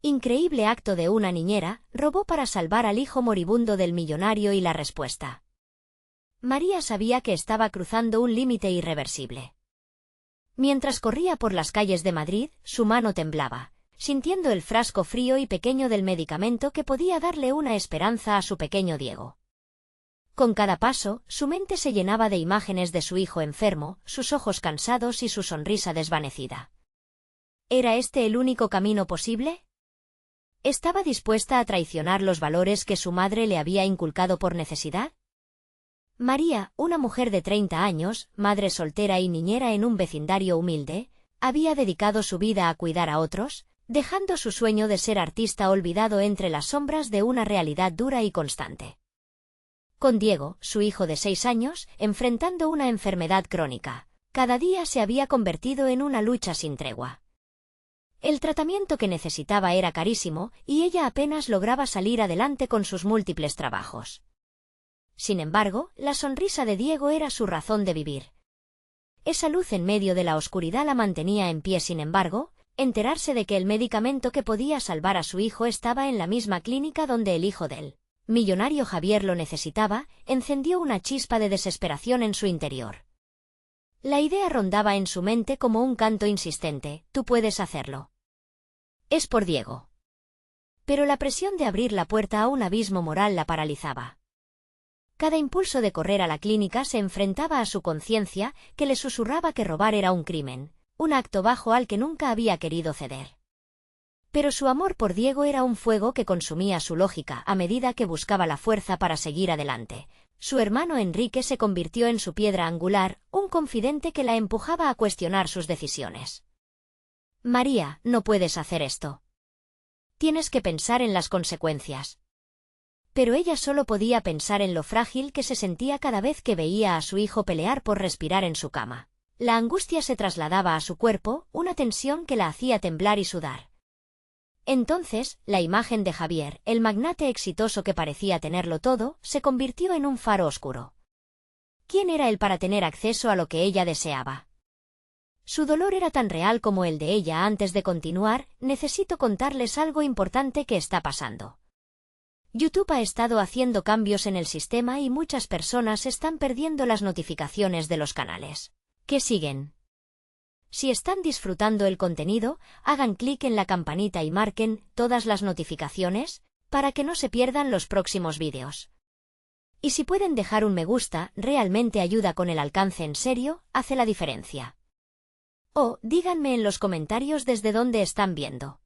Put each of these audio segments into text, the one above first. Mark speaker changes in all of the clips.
Speaker 1: Increíble acto de una niñera, robó para salvar al hijo moribundo del millonario y la respuesta. María sabía que estaba cruzando un límite irreversible. Mientras corría por las calles de Madrid, su mano temblaba, sintiendo el frasco frío y pequeño del medicamento que podía darle una esperanza a su pequeño Diego. Con cada paso, su mente se llenaba de imágenes de su hijo enfermo, sus ojos cansados y su sonrisa desvanecida. ¿Era este el único camino posible? ¿Estaba dispuesta a traicionar los valores que su madre le había inculcado por necesidad? María, una mujer de 30 años, madre soltera y niñera en un vecindario humilde, había dedicado su vida a cuidar a otros, dejando su sueño de ser artista olvidado entre las sombras de una realidad dura y constante. Con Diego, su hijo de 6 años, enfrentando una enfermedad crónica, cada día se había convertido en una lucha sin tregua. El tratamiento que necesitaba era carísimo, y ella apenas lograba salir adelante con sus múltiples trabajos. Sin embargo, la sonrisa de Diego era su razón de vivir. Esa luz en medio de la oscuridad la mantenía en pie. Sin embargo, enterarse de que el medicamento que podía salvar a su hijo estaba en la misma clínica donde el hijo del millonario Javier lo necesitaba, encendió una chispa de desesperación en su interior. La idea rondaba en su mente como un canto insistente: tú puedes hacerlo. Es por Diego. Pero la presión de abrir la puerta a un abismo moral la paralizaba. Cada impulso de correr a la clínica se enfrentaba a su conciencia, que le susurraba que robar era un crimen, un acto bajo al que nunca había querido ceder. Pero su amor por Diego era un fuego que consumía su lógica a medida que buscaba la fuerza para seguir adelante. Su hermano Enrique se convirtió en su piedra angular, un confidente que la empujaba a cuestionar sus decisiones. María, no puedes hacer esto. Tienes que pensar en las consecuencias. Pero ella solo podía pensar en lo frágil que se sentía cada vez que veía a su hijo pelear por respirar en su cama. La angustia se trasladaba a su cuerpo, una tensión que la hacía temblar y sudar. Entonces, la imagen de Javier, el magnate exitoso que parecía tenerlo todo, se convirtió en un faro oscuro. ¿Quién era él para tener acceso a lo que ella deseaba? Su dolor era tan real como el de ella. Antes de continuar, necesito contarles algo importante que está pasando. YouTube ha estado haciendo cambios en el sistema y muchas personas están perdiendo las notificaciones de los canales que siguen. Si están disfrutando el contenido, hagan clic en la campanita y marquen todas las notificaciones para que no se pierdan los próximos vídeos. Y si pueden dejar un me gusta, realmente ayuda con el alcance. En serio, hace la diferencia. O, díganme en los comentarios desde dónde están viendo.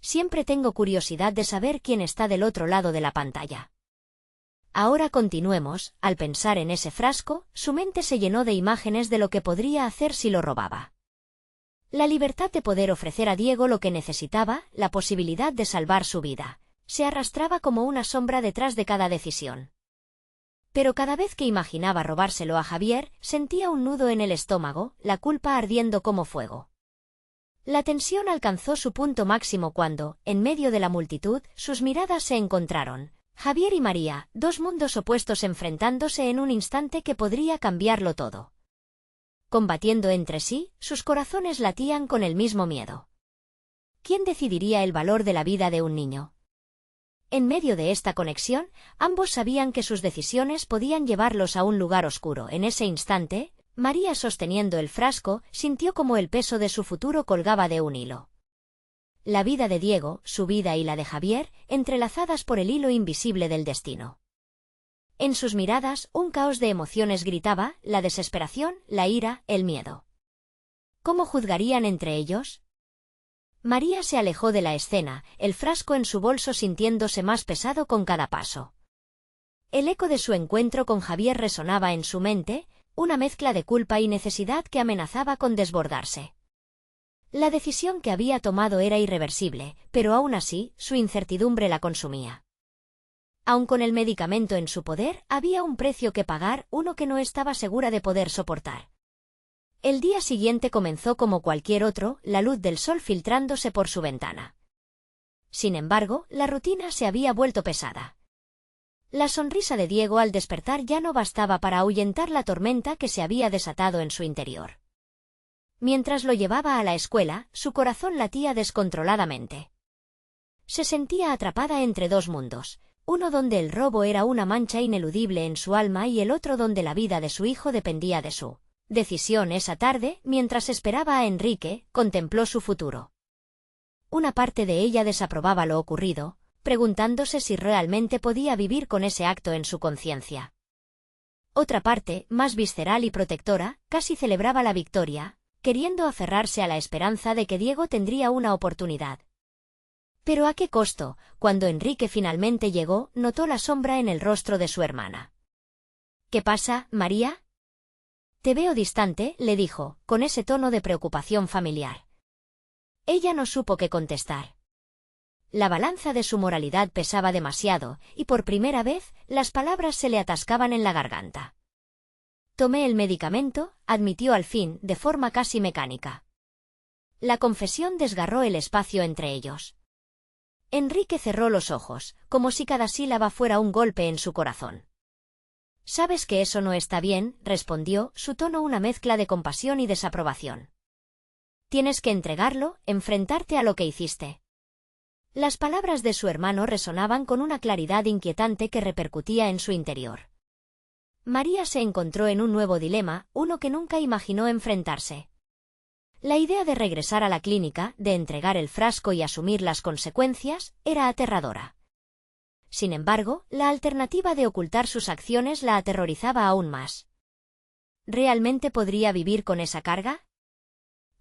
Speaker 1: Siempre tengo curiosidad de saber quién está del otro lado de la pantalla. Ahora continuemos. Al pensar en ese frasco, su mente se llenó de imágenes de lo que podría hacer si lo robaba. La libertad de poder ofrecer a Diego lo que necesitaba, la posibilidad de salvar su vida, se arrastraba como una sombra detrás de cada decisión. Pero cada vez que imaginaba robárselo a Javier, sentía un nudo en el estómago, la culpa ardiendo como fuego. La tensión alcanzó su punto máximo cuando, en medio de la multitud, sus miradas se encontraron. Javier y María, dos mundos opuestos enfrentándose en un instante que podría cambiarlo todo. Combatiendo entre sí, sus corazones latían con el mismo miedo. ¿Quién decidiría el valor de la vida de un niño? En medio de esta conexión, ambos sabían que sus decisiones podían llevarlos a un lugar oscuro. En ese instante, María, sosteniendo el frasco, sintió como el peso de su futuro colgaba de un hilo. La vida de Diego, su vida y la de Javier, entrelazadas por el hilo invisible del destino. En sus miradas, un caos de emociones gritaba: la desesperación, la ira, el miedo. ¿Cómo juzgarían entre ellos? María se alejó de la escena, el frasco en su bolso sintiéndose más pesado con cada paso. El eco de su encuentro con Javier resonaba en su mente, una mezcla de culpa y necesidad que amenazaba con desbordarse. La decisión que había tomado era irreversible, pero aún así, su incertidumbre la consumía. Aun con el medicamento en su poder, había un precio que pagar, uno que no estaba segura de poder soportar. El día siguiente comenzó como cualquier otro, la luz del sol filtrándose por su ventana. Sin embargo, la rutina se había vuelto pesada. La sonrisa de Diego al despertar ya no bastaba para ahuyentar la tormenta que se había desatado en su interior. Mientras lo llevaba a la escuela, su corazón latía descontroladamente. Se sentía atrapada entre dos mundos, uno donde el robo era una mancha ineludible en su alma y el otro donde la vida de su hijo dependía de su decisión. Esa tarde, mientras esperaba a Enrique, contempló su futuro. Una parte de ella desaprobaba lo ocurrido, preguntándose si realmente podía vivir con ese acto en su conciencia. Otra parte, más visceral y protectora, casi celebraba la victoria, queriendo aferrarse a la esperanza de que Diego tendría una oportunidad. Pero ¿a qué costo? Cuando Enrique finalmente llegó, notó la sombra en el rostro de su hermana. ¿Qué pasa, María? Te veo distante, le dijo, con ese tono de preocupación familiar. Ella no supo qué contestar. La balanza de su moralidad pesaba demasiado, y por primera vez, las palabras se le atascaban en la garganta. Tomé el medicamento, admitió al fin, de forma casi mecánica. La confesión desgarró el espacio entre ellos. Enrique cerró los ojos, como si cada sílaba fuera un golpe en su corazón. «Sabes que eso no está bien», respondió, su tono una mezcla de compasión y desaprobación. «Tienes que entregarlo, enfrentarte a lo que hiciste». Las palabras de su hermano resonaban con una claridad inquietante que repercutía en su interior. María se encontró en un nuevo dilema, uno que nunca imaginó enfrentarse. La idea de regresar a la clínica, de entregar el frasco y asumir las consecuencias, era aterradora. Sin embargo, la alternativa de ocultar sus acciones la aterrorizaba aún más. ¿Realmente podría vivir con esa carga?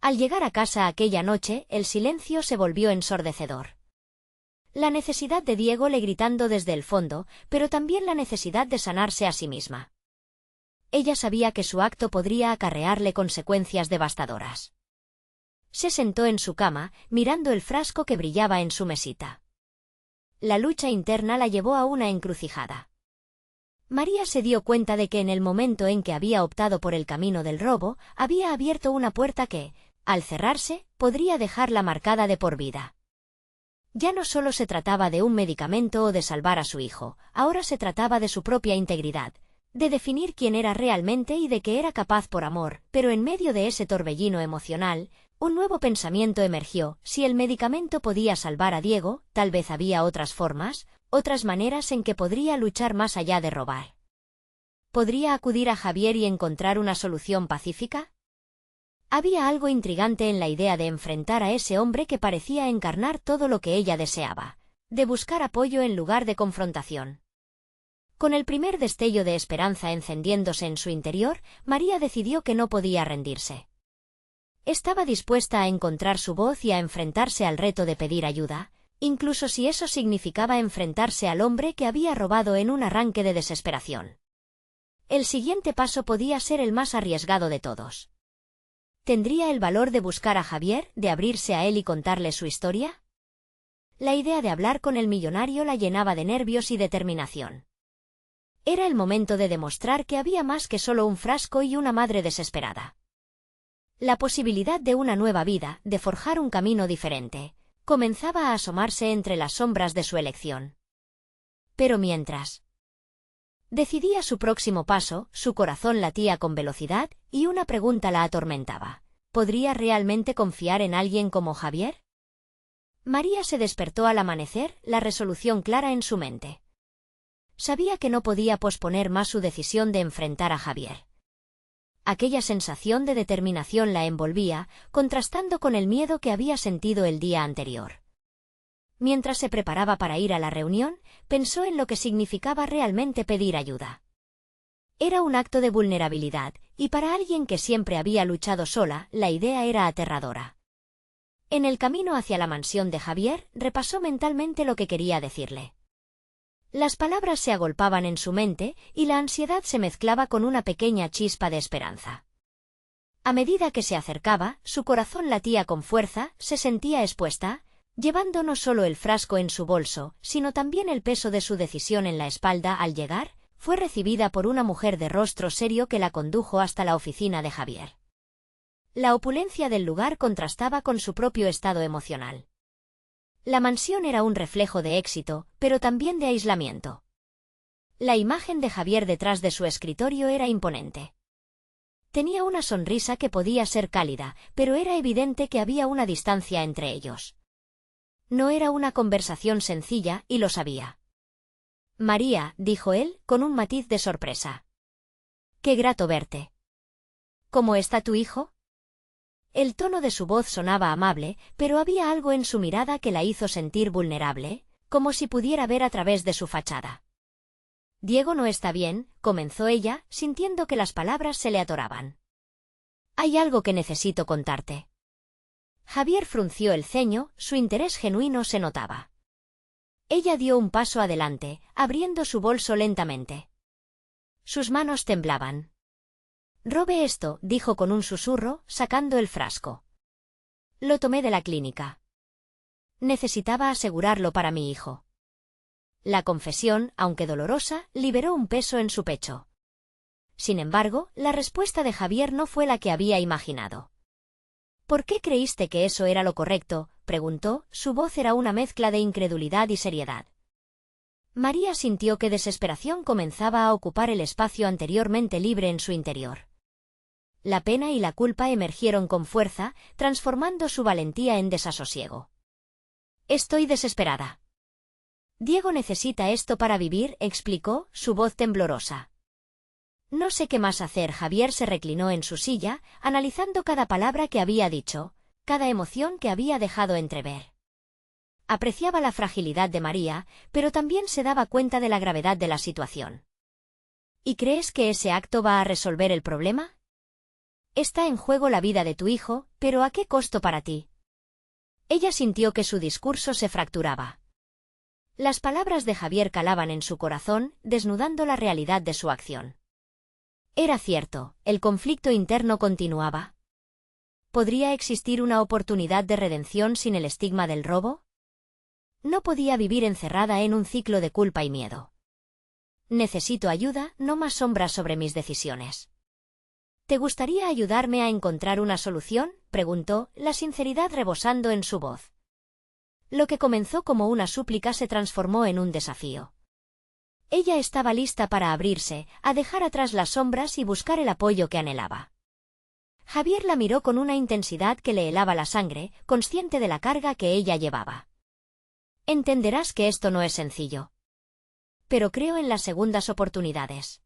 Speaker 1: Al llegar a casa aquella noche, el silencio se volvió ensordecedor. La necesidad de Diego le gritando desde el fondo, pero también la necesidad de sanarse a sí misma. Ella sabía que su acto podría acarrearle consecuencias devastadoras. Se sentó en su cama, mirando el frasco que brillaba en su mesita. La lucha interna la llevó a una encrucijada. María se dio cuenta de que en el momento en que había optado por el camino del robo, había abierto una puerta que, al cerrarse, podría dejarla marcada de por vida. Ya no solo se trataba de un medicamento o de salvar a su hijo, ahora se trataba de su propia integridad, de definir quién era realmente y de qué era capaz por amor, pero en medio de ese torbellino emocional, un nuevo pensamiento emergió: si el medicamento podía salvar a Diego, tal vez había otras formas, otras maneras en que podría luchar más allá de robar. ¿Podría acudir a Javier y encontrar una solución pacífica? Había algo intrigante en la idea de enfrentar a ese hombre que parecía encarnar todo lo que ella deseaba, de buscar apoyo en lugar de confrontación. Con el primer destello de esperanza encendiéndose en su interior, María decidió que no podía rendirse. Estaba dispuesta a encontrar su voz y a enfrentarse al reto de pedir ayuda, incluso si eso significaba enfrentarse al hombre que había robado en un arranque de desesperación. El siguiente paso podía ser el más arriesgado de todos. ¿Tendría el valor de buscar a Javier, de abrirse a él y contarle su historia? La idea de hablar con el millonario la llenaba de nervios y determinación. Era el momento de demostrar que había más que solo un frasco y una madre desesperada. La posibilidad de una nueva vida, de forjar un camino diferente, comenzaba a asomarse entre las sombras de su elección. Pero mientras decidía su próximo paso, su corazón latía con velocidad, y una pregunta la atormentaba: ¿podría realmente confiar en alguien como Javier? María se despertó al amanecer, la resolución clara en su mente. Sabía que no podía posponer más su decisión de enfrentar a Javier. Aquella sensación de determinación la envolvía, contrastando con el miedo que había sentido el día anterior. Mientras se preparaba para ir a la reunión, pensó en lo que significaba realmente pedir ayuda. Era un acto de vulnerabilidad, y para alguien que siempre había luchado sola, la idea era aterradora. En el camino hacia la mansión de Javier, repasó mentalmente lo que quería decirle. Las palabras se agolpaban en su mente, y la ansiedad se mezclaba con una pequeña chispa de esperanza. A medida que se acercaba, su corazón latía con fuerza, se sentía expuesta, llevando no solo el frasco en su bolso, sino también el peso de su decisión en la espalda. Al llegar, fue recibida por una mujer de rostro serio que la condujo hasta la oficina de Javier. La opulencia del lugar contrastaba con su propio estado emocional. La mansión era un reflejo de éxito, pero también de aislamiento. La imagen de Javier detrás de su escritorio era imponente. Tenía una sonrisa que podía ser cálida, pero era evidente que había una distancia entre ellos. No era una conversación sencilla, y lo sabía. María, dijo él, con un matiz de sorpresa. Qué grato verte. ¿Cómo está tu hijo? El tono de su voz sonaba amable, pero había algo en su mirada que la hizo sentir vulnerable, como si pudiera ver a través de su fachada. Diego no está bien, comenzó ella, sintiendo que las palabras se le atoraban. Hay algo que necesito contarte. Javier frunció el ceño, su interés genuino se notaba. Ella dio un paso adelante, abriendo su bolso lentamente. Sus manos temblaban. «Robe esto», dijo con un susurro, sacando el frasco. «Lo tomé de la clínica. Necesitaba asegurarlo para mi hijo». La confesión, aunque dolorosa, liberó un peso en su pecho. Sin embargo, la respuesta de Javier no fue la que había imaginado. «¿Por qué creíste que eso era lo correcto?», preguntó, su voz era una mezcla de incredulidad y seriedad. María sintió que desesperación comenzaba a ocupar el espacio anteriormente libre en su interior. La pena y la culpa emergieron con fuerza, transformando su valentía en desasosiego. «Estoy desesperada. Diego necesita esto para vivir», explicó, su voz temblorosa. «No sé qué más hacer». Javier se reclinó en su silla, analizando cada palabra que había dicho, cada emoción que había dejado entrever. Apreciaba la fragilidad de María, pero también se daba cuenta de la gravedad de la situación. «¿Y crees que ese acto va a resolver el problema? Está en juego la vida de tu hijo, pero ¿a qué costo para ti?». Ella sintió que su discurso se fracturaba. Las palabras de Javier calaban en su corazón, desnudando la realidad de su acción. Era cierto, el conflicto interno continuaba. ¿Podría existir una oportunidad de redención sin el estigma del robo? No podía vivir encerrada en un ciclo de culpa y miedo. «Necesito ayuda, no más sombras sobre mis decisiones». «¿Te gustaría ayudarme a encontrar una solución?», preguntó, la sinceridad rebosando en su voz. Lo que comenzó como una súplica se transformó en un desafío. Ella estaba lista para abrirse, a dejar atrás las sombras y buscar el apoyo que anhelaba. Javier la miró con una intensidad que le helaba la sangre, consciente de la carga que ella llevaba. «Entenderás que esto no es sencillo. Pero creo en las segundas oportunidades».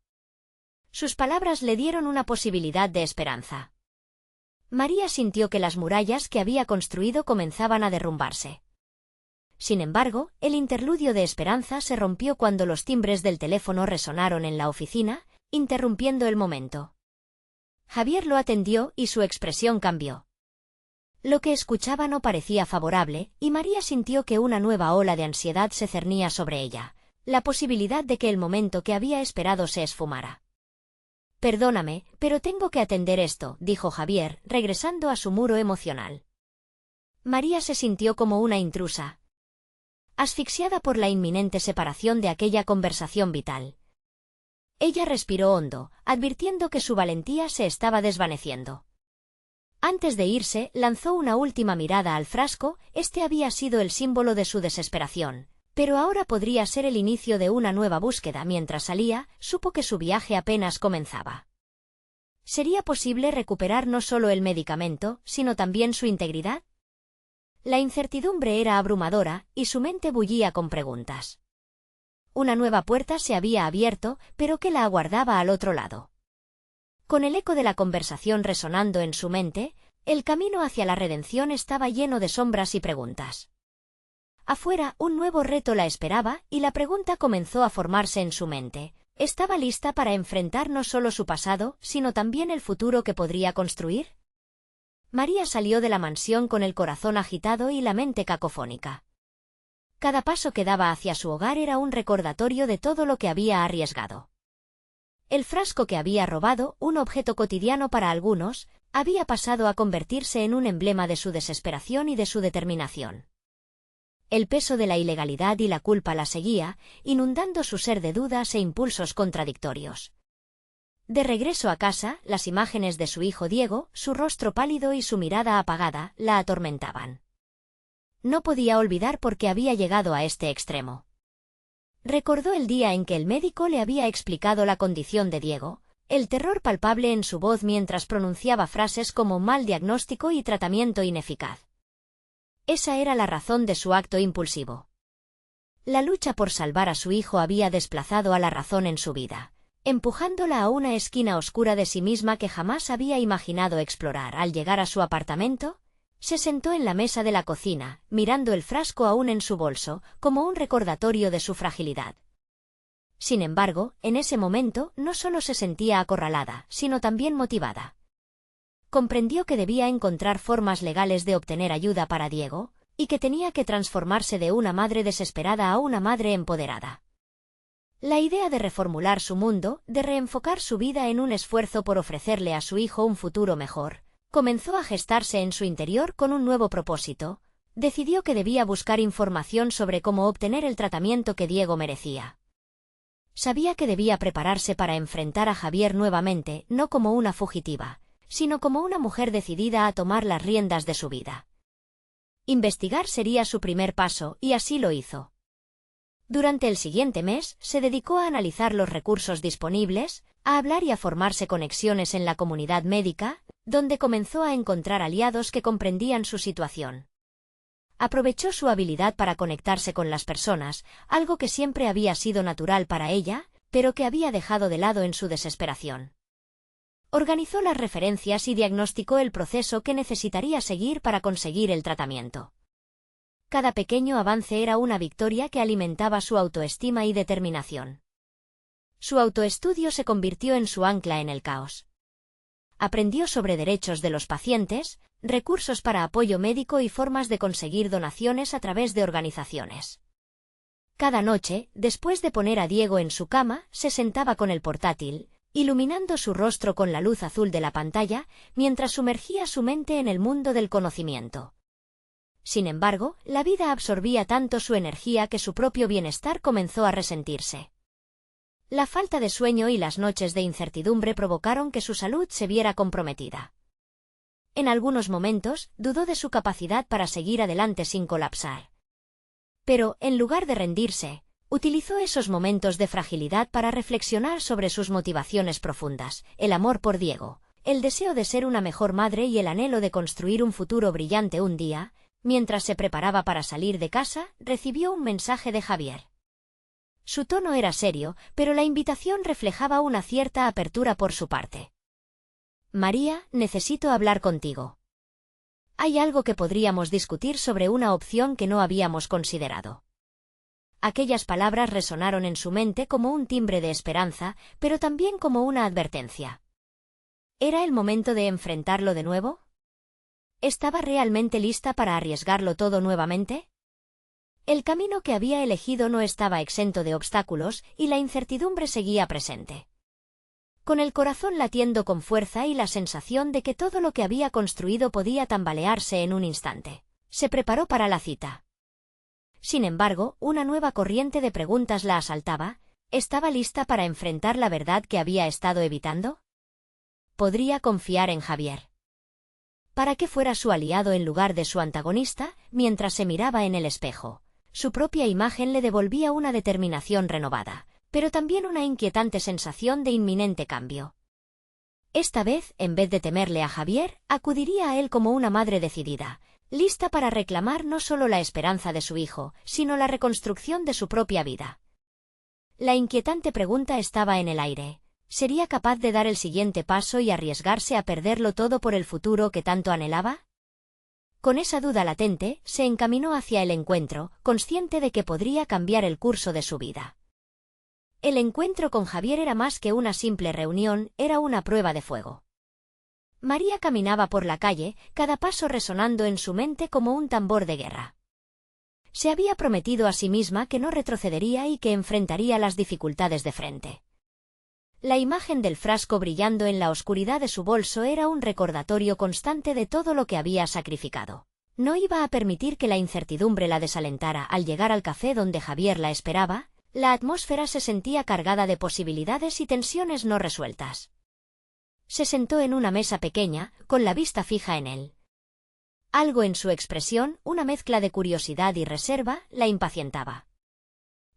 Speaker 1: Sus palabras le dieron una posibilidad de esperanza. María sintió que las murallas que había construido comenzaban a derrumbarse. Sin embargo, el interludio de esperanza se rompió cuando los timbres del teléfono resonaron en la oficina, interrumpiendo el momento. Javier lo atendió y su expresión cambió. Lo que escuchaba no parecía favorable, y María sintió que una nueva ola de ansiedad se cernía sobre ella, la posibilidad de que el momento que había esperado se esfumara. «Perdóname, pero tengo que atender esto», dijo Javier, regresando a su muro emocional. María se sintió como una intrusa, asfixiada por la inminente separación de aquella conversación vital. Ella respiró hondo, advirtiendo que su valentía se estaba desvaneciendo. Antes de irse, lanzó una última mirada al frasco. Este había sido el símbolo de su desesperación, pero ahora podría ser el inicio de una nueva búsqueda. Mientras salía, supo que su viaje apenas comenzaba. ¿Sería posible recuperar no solo el medicamento, sino también su integridad? La incertidumbre era abrumadora, y su mente bullía con preguntas. Una nueva puerta se había abierto, pero ¿qué la aguardaba al otro lado? Con el eco de la conversación resonando en su mente, el camino hacia la redención estaba lleno de sombras y preguntas. Afuera, un nuevo reto la esperaba, y la pregunta comenzó a formarse en su mente. ¿Estaba lista para enfrentar no solo su pasado, sino también el futuro que podría construir? María salió de la mansión con el corazón agitado y la mente cacofónica. Cada paso que daba hacia su hogar era un recordatorio de todo lo que había arriesgado. El frasco que había robado, un objeto cotidiano para algunos, había pasado a convertirse en un emblema de su desesperación y de su determinación. El peso de la ilegalidad y la culpa la seguía, inundando su ser de dudas e impulsos contradictorios. De regreso a casa, las imágenes de su hijo Diego, su rostro pálido y su mirada apagada, la atormentaban. No podía olvidar por qué había llegado a este extremo. Recordó el día en que el médico le había explicado la condición de Diego, el terror palpable en su voz mientras pronunciaba frases como mal diagnóstico y tratamiento ineficaz. Esa era la razón de su acto impulsivo. La lucha por salvar a su hijo había desplazado a la razón en su vida, empujándola a una esquina oscura de sí misma que jamás había imaginado explorar. Al llegar a su apartamento, se sentó en la mesa de la cocina, mirando el frasco aún en su bolso, como un recordatorio de su fragilidad. Sin embargo, en ese momento no solo se sentía acorralada, sino también motivada. Comprendió que debía encontrar formas legales de obtener ayuda para Diego, y que tenía que transformarse de una madre desesperada a una madre empoderada. La idea de reformular su mundo, de reenfocar su vida en un esfuerzo por ofrecerle a su hijo un futuro mejor, comenzó a gestarse en su interior con un nuevo propósito. Decidió que debía buscar información sobre cómo obtener el tratamiento que Diego merecía. Sabía que debía prepararse para enfrentar a Javier nuevamente, no como una fugitiva, sino como una mujer decidida a tomar las riendas de su vida. Investigar sería su primer paso, y así lo hizo. Durante el siguiente mes, se dedicó a analizar los recursos disponibles, a hablar y a formarse conexiones en la comunidad médica, donde comenzó a encontrar aliados que comprendían su situación. Aprovechó su habilidad para conectarse con las personas, algo que siempre había sido natural para ella, pero que había dejado de lado en su desesperación. Organizó las referencias y diagnosticó el proceso que necesitaría seguir para conseguir el tratamiento. Cada pequeño avance era una victoria que alimentaba su autoestima y determinación. Su autoestudio se convirtió en su ancla en el caos. Aprendió sobre derechos de los pacientes, recursos para apoyo médico y formas de conseguir donaciones a través de organizaciones. Cada noche, después de poner a Diego en su cama, se sentaba con el portátil, iluminando su rostro con la luz azul de la pantalla, mientras sumergía su mente en el mundo del conocimiento. Sin embargo, la vida absorbía tanto su energía que su propio bienestar comenzó a resentirse. La falta de sueño y las noches de incertidumbre provocaron que su salud se viera comprometida. En algunos momentos, dudó de su capacidad para seguir adelante sin colapsar. Pero, en lugar de rendirse, utilizó esos momentos de fragilidad para reflexionar sobre sus motivaciones profundas, el amor por Diego, el deseo de ser una mejor madre y el anhelo de construir un futuro brillante. Un día, mientras se preparaba para salir de casa, recibió un mensaje de Javier. Su tono era serio, pero la invitación reflejaba una cierta apertura por su parte. María, necesito hablar contigo. Hay algo que podríamos discutir sobre una opción que no habíamos considerado. Aquellas palabras resonaron en su mente como un timbre de esperanza, pero también como una advertencia. ¿Era el momento de enfrentarlo de nuevo? ¿Estaba realmente lista para arriesgarlo todo nuevamente? El camino que había elegido no estaba exento de obstáculos, y la incertidumbre seguía presente. Con el corazón latiendo con fuerza y la sensación de que todo lo que había construido podía tambalearse en un instante, se preparó para la cita. Sin embargo, una nueva corriente de preguntas la asaltaba. ¿Estaba lista para enfrentar la verdad que había estado evitando? ¿Podría confiar en Javier para que fuera su aliado en lugar de su antagonista? Mientras se miraba en el espejo, su propia imagen le devolvía una determinación renovada, pero también una inquietante sensación de inminente cambio. Esta vez, en vez de temerle a Javier, acudiría a él como una madre decidida, lista para reclamar no solo la esperanza de su hijo, sino la reconstrucción de su propia vida. La inquietante pregunta estaba en el aire. ¿Sería capaz de dar el siguiente paso y arriesgarse a perderlo todo por el futuro que tanto anhelaba? Con esa duda latente, se encaminó hacia el encuentro, consciente de que podría cambiar el curso de su vida. El encuentro con Javier era más que una simple reunión, era una prueba de fuego. María caminaba por la calle, cada paso resonando en su mente como un tambor de guerra. Se había prometido a sí misma que no retrocedería y que enfrentaría las dificultades de frente. La imagen del frasco brillando en la oscuridad de su bolso era un recordatorio constante de todo lo que había sacrificado. No iba a permitir que la incertidumbre la desalentara. Al llegar al café donde Javier la esperaba, la atmósfera se sentía cargada de posibilidades y tensiones no resueltas. Se sentó en una mesa pequeña, con la vista fija en él. Algo en su expresión, una mezcla de curiosidad y reserva, la impacientaba.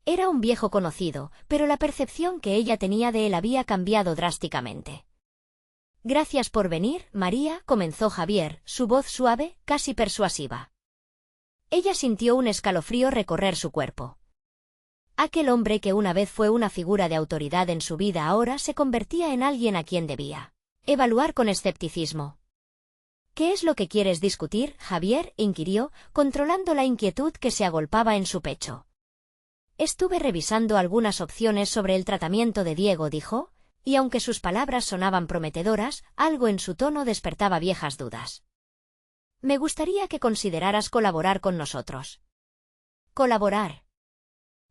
Speaker 1: Era un viejo conocido, pero la percepción que ella tenía de él había cambiado drásticamente. «Gracias por venir, María», comenzó Javier, su voz suave, casi persuasiva. Ella sintió un escalofrío recorrer su cuerpo. Aquel hombre que una vez fue una figura de autoridad en su vida ahora se convertía en alguien a quien debía evaluar con escepticismo. ¿Qué es lo que quieres discutir, Javier?, inquirió, controlando la inquietud que se agolpaba en su pecho. Estuve revisando algunas opciones sobre el tratamiento de Diego, dijo, y aunque sus palabras sonaban prometedoras, algo en su tono despertaba viejas dudas. Me gustaría que consideraras colaborar con nosotros. ¿Colaborar?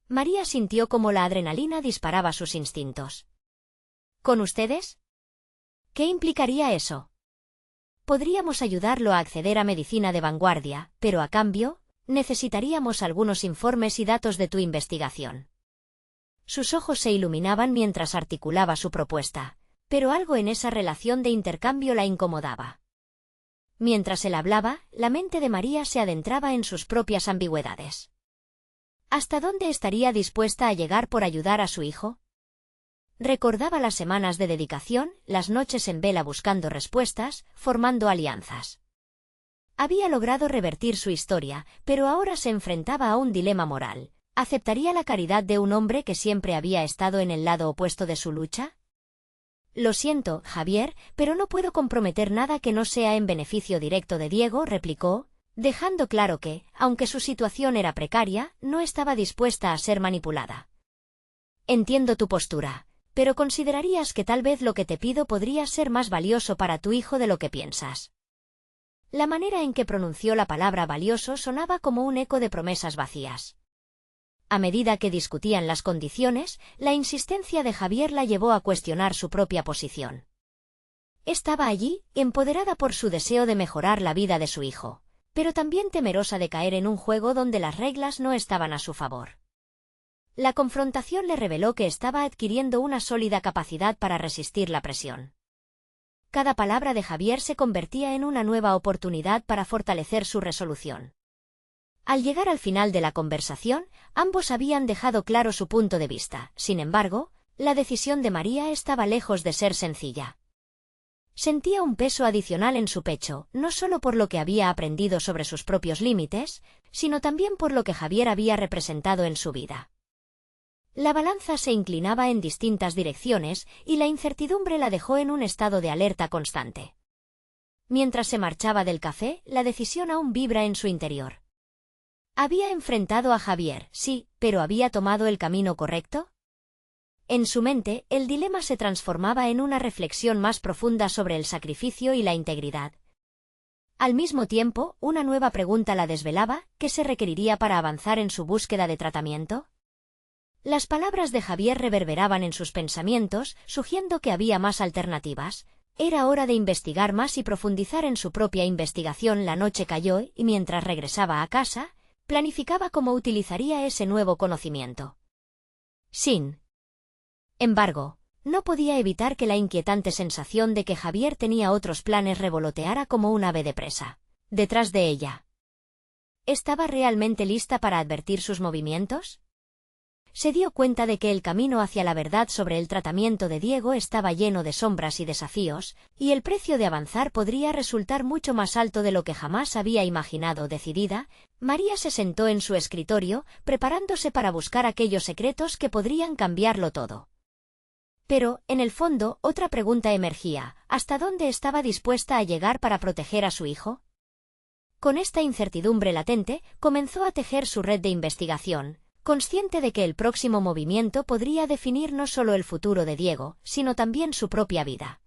Speaker 1: María sintió como la adrenalina disparaba sus instintos. ¿Con ustedes? ¿Qué implicaría eso? Podríamos ayudarlo a acceder a medicina de vanguardia, pero a cambio, necesitaríamos algunos informes y datos de tu investigación. Sus ojos se iluminaban mientras articulaba su propuesta, pero algo en esa relación de intercambio la incomodaba. Mientras él hablaba, la mente de María se adentraba en sus propias ambigüedades. ¿Hasta dónde estaría dispuesta a llegar por ayudar a su hijo? Recordaba las semanas de dedicación, las noches en vela buscando respuestas, formando alianzas. Había logrado revertir su historia, pero ahora se enfrentaba a un dilema moral. ¿Aceptaría la caridad de un hombre que siempre había estado en el lado opuesto de su lucha? Lo siento, Javier, pero no puedo comprometer nada que no sea en beneficio directo de Diego, replicó, dejando claro que, aunque su situación era precaria, no estaba dispuesta a ser manipulada. Entiendo tu postura, pero considerarías que tal vez lo que te pido podría ser más valioso para tu hijo de lo que piensas. La manera en que pronunció la palabra valioso sonaba como un eco de promesas vacías. A medida que discutían las condiciones, la insistencia de Javier la llevó a cuestionar su propia posición. Estaba allí, empoderada por su deseo de mejorar la vida de su hijo, pero también temerosa de caer en un juego donde las reglas no estaban a su favor. La confrontación le reveló que estaba adquiriendo una sólida capacidad para resistir la presión. Cada palabra de Javier se convertía en una nueva oportunidad para fortalecer su resolución. Al llegar al final de la conversación, ambos habían dejado claro su punto de vista. Sin embargo, la decisión de María estaba lejos de ser sencilla. Sentía un peso adicional en su pecho, no solo por lo que había aprendido sobre sus propios límites, sino también por lo que Javier había representado en su vida. La balanza se inclinaba en distintas direcciones y la incertidumbre la dejó en un estado de alerta constante. Mientras se marchaba del café, la decisión aún vibra en su interior. Había enfrentado a Javier, sí, pero ¿había tomado el camino correcto? En su mente, el dilema se transformaba en una reflexión más profunda sobre el sacrificio y la integridad. Al mismo tiempo, una nueva pregunta la desvelaba: ¿qué se requeriría para avanzar en su búsqueda de tratamiento? Las palabras de Javier reverberaban en sus pensamientos, sugiriendo que había más alternativas. Era hora de investigar más y profundizar en su propia investigación. La noche cayó y mientras regresaba a casa, planificaba cómo utilizaría ese nuevo conocimiento. Sin embargo, no podía evitar que la inquietante sensación de que Javier tenía otros planes revoloteara como un ave de presa detrás de ella. ¿Estaba realmente lista para advertir sus movimientos? Se dio cuenta de que el camino hacia la verdad sobre el tratamiento de Diego estaba lleno de sombras y desafíos, y el precio de avanzar podría resultar mucho más alto de lo que jamás había imaginado. Decidida, María se sentó en su escritorio, preparándose para buscar aquellos secretos que podrían cambiarlo todo. Pero, en el fondo, otra pregunta emergía: ¿hasta dónde estaba dispuesta a llegar para proteger a su hijo? Con esta incertidumbre latente, comenzó a tejer su red de investigación, consciente de que el próximo movimiento podría definir no solo el futuro de Diego, sino también su propia vida.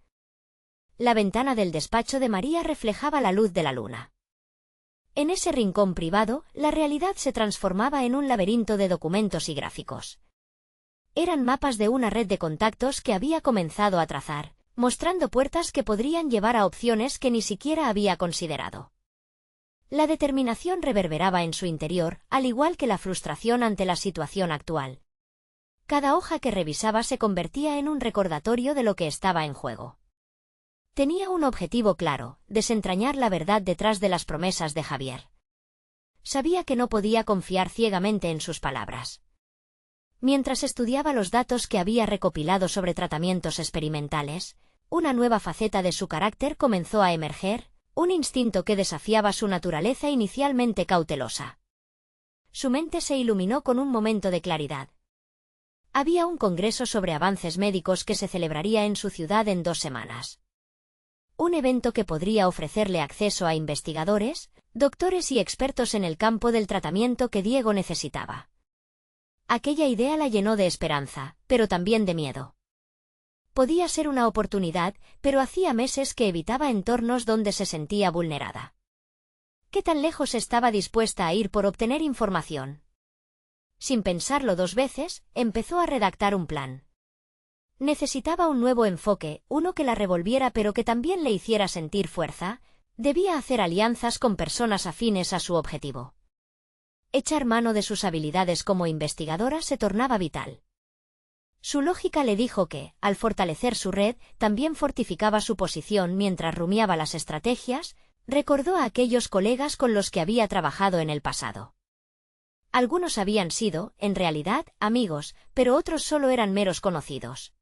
Speaker 1: La ventana del despacho de María reflejaba la luz de la luna. En ese rincón privado, la realidad se transformaba en un laberinto de documentos y gráficos. Eran mapas de una red de contactos que había comenzado a trazar, mostrando puertas que podrían llevar a opciones que ni siquiera había considerado. La determinación reverberaba en su interior, al igual que la frustración ante la situación actual. Cada hoja que revisaba se convertía en un recordatorio de lo que estaba en juego. Tenía un objetivo claro: desentrañar la verdad detrás de las promesas de Javier. Sabía que no podía confiar ciegamente en sus palabras. Mientras estudiaba los datos que había recopilado sobre tratamientos experimentales, una nueva faceta de su carácter comenzó a emerger: un instinto que desafiaba su naturaleza inicialmente cautelosa. Su mente se iluminó con un momento de claridad. Había un congreso sobre avances médicos que se celebraría en su ciudad en 2 semanas. Un evento que podría ofrecerle acceso a investigadores, doctores y expertos en el campo del tratamiento que Diego necesitaba. Aquella idea la llenó de esperanza, pero también de miedo. Podía ser una oportunidad, pero hacía meses que evitaba entornos donde se sentía vulnerada. ¿Qué tan lejos estaba dispuesta a ir por obtener información? Sin pensarlo 2 veces, empezó a redactar un plan. Necesitaba un nuevo enfoque, uno que la revolviera pero que también le hiciera sentir fuerza. Debía hacer alianzas con personas afines a su objetivo. Echar mano de sus habilidades como investigadora se tornaba vital. Su lógica le dijo que, al fortalecer su red, también fortificaba su posición mientras rumiaba las estrategias. Recordó a aquellos colegas con los que había trabajado en el pasado. Algunos habían sido, en realidad, amigos, pero otros solo eran meros conocidos.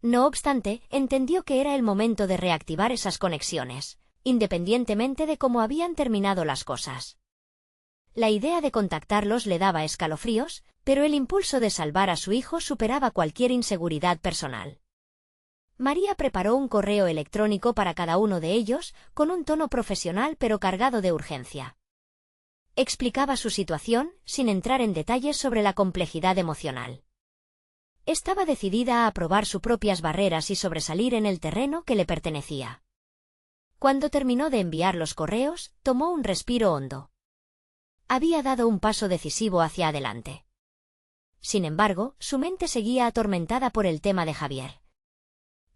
Speaker 1: No obstante, entendió que era el momento de reactivar esas conexiones, independientemente de cómo habían terminado las cosas. La idea de contactarlos le daba escalofríos, pero el impulso de salvar a su hijo superaba cualquier inseguridad personal. María preparó un correo electrónico para cada uno de ellos, con un tono profesional pero cargado de urgencia. Explicaba su situación, sin entrar en detalles sobre la complejidad emocional. Estaba decidida a probar sus propias barreras y sobresalir en el terreno que le pertenecía. Cuando terminó de enviar los correos, tomó un respiro hondo. Había dado un paso decisivo hacia adelante. Sin embargo, su mente seguía atormentada por el tema de Javier.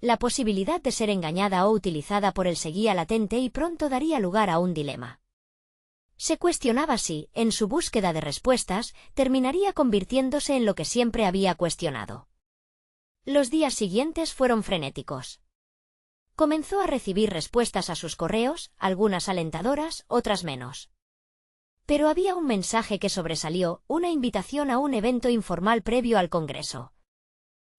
Speaker 1: La posibilidad de ser engañada o utilizada por él seguía latente y pronto daría lugar a un dilema. Se cuestionaba si, en su búsqueda de respuestas, terminaría convirtiéndose en lo que siempre había cuestionado. Los días siguientes fueron frenéticos. Comenzó a recibir respuestas a sus correos, algunas alentadoras, otras menos. Pero había un mensaje que sobresalió, una invitación a un evento informal previo al Congreso.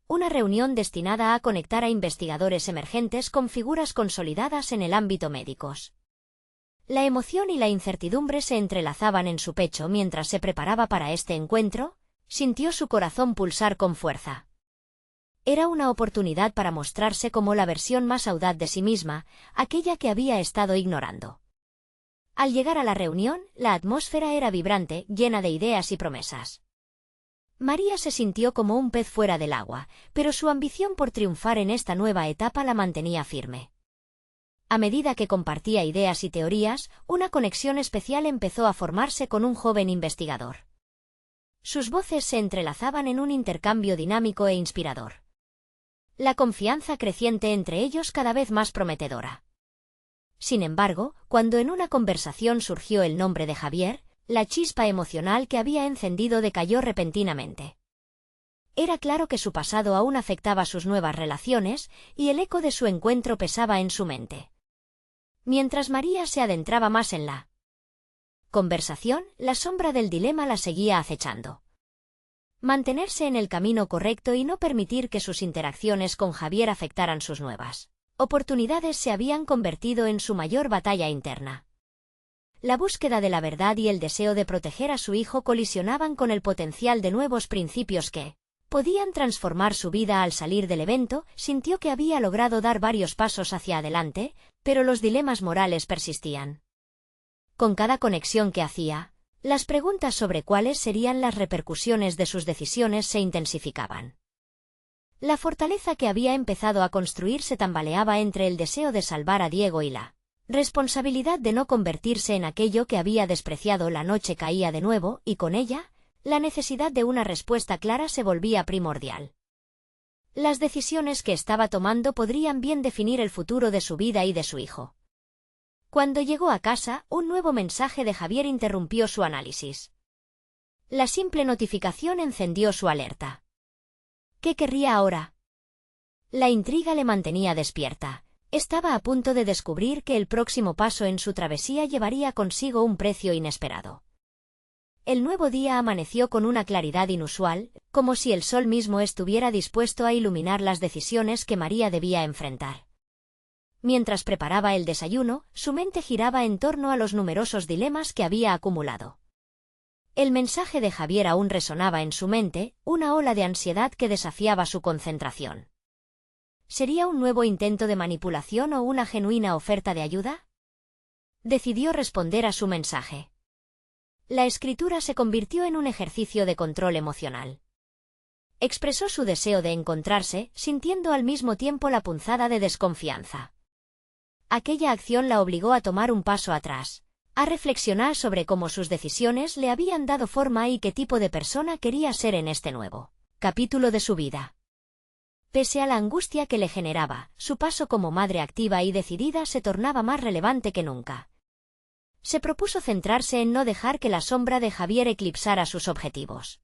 Speaker 1: Una reunión destinada a conectar a investigadores emergentes con figuras consolidadas en el ámbito médicos. La emoción y la incertidumbre se entrelazaban en su pecho mientras se preparaba para este encuentro. Sintió su corazón pulsar con fuerza. Era una oportunidad para mostrarse como la versión más audaz de sí misma, aquella que había estado ignorando. Al llegar a la reunión, la atmósfera era vibrante, llena de ideas y promesas. María se sintió como un pez fuera del agua, pero su ambición por triunfar en esta nueva etapa la mantenía firme. A medida que compartía ideas y teorías, una conexión especial empezó a formarse con un joven investigador. Sus voces se entrelazaban en un intercambio dinámico e inspirador. La confianza creciente entre ellos cada vez más prometedora. Sin embargo, cuando en una conversación surgió el nombre de Javier, la chispa emocional que había encendido decayó repentinamente. Era claro que su pasado aún afectaba sus nuevas relaciones, y el eco de su encuentro pesaba en su mente. Mientras María se adentraba más en la conversación, la sombra del dilema la seguía acechando. Mantenerse en el camino correcto y no permitir que sus interacciones con Javier afectaran sus nuevas oportunidades se habían convertido en su mayor batalla interna. La búsqueda de la verdad y el deseo de proteger a su hijo colisionaban con el potencial de nuevos principios que podían transformar su vida. Al salir del evento, sintió que había logrado dar varios pasos hacia adelante, pero los dilemas morales persistían. Con cada conexión que hacía, las preguntas sobre cuáles serían las repercusiones de sus decisiones se intensificaban. La fortaleza que había empezado a construir se tambaleaba entre el deseo de salvar a Diego y la responsabilidad de no convertirse en aquello que había despreciado. La noche caía de nuevo, y con ella, la necesidad de una respuesta clara se volvía primordial. Las decisiones que estaba tomando podrían bien definir el futuro de su vida y de su hijo. Cuando llegó a casa, un nuevo mensaje de Javier interrumpió su análisis. La simple notificación encendió su alerta. ¿Qué querría ahora? La intriga le mantenía despierta. Estaba a punto de descubrir que el próximo paso en su travesía llevaría consigo un precio inesperado. El nuevo día amaneció con una claridad inusual, como si el sol mismo estuviera dispuesto a iluminar las decisiones que María debía enfrentar. Mientras preparaba el desayuno, su mente giraba en torno a los numerosos dilemas que había acumulado. El mensaje de Javier aún resonaba en su mente, una ola de ansiedad que desafiaba su concentración. ¿Sería un nuevo intento de manipulación o una genuina oferta de ayuda? Decidió responder a su mensaje. La escritura se convirtió en un ejercicio de control emocional. Expresó su deseo de encontrarse, sintiendo al mismo tiempo la punzada de desconfianza. Aquella acción la obligó a tomar un paso atrás, a reflexionar sobre cómo sus decisiones le habían dado forma y qué tipo de persona quería ser en este nuevo capítulo de su vida. Pese a la angustia que le generaba, su paso como madre activa y decidida se tornaba más relevante que nunca. Se propuso centrarse en no dejar que la sombra de Javier eclipsara sus objetivos.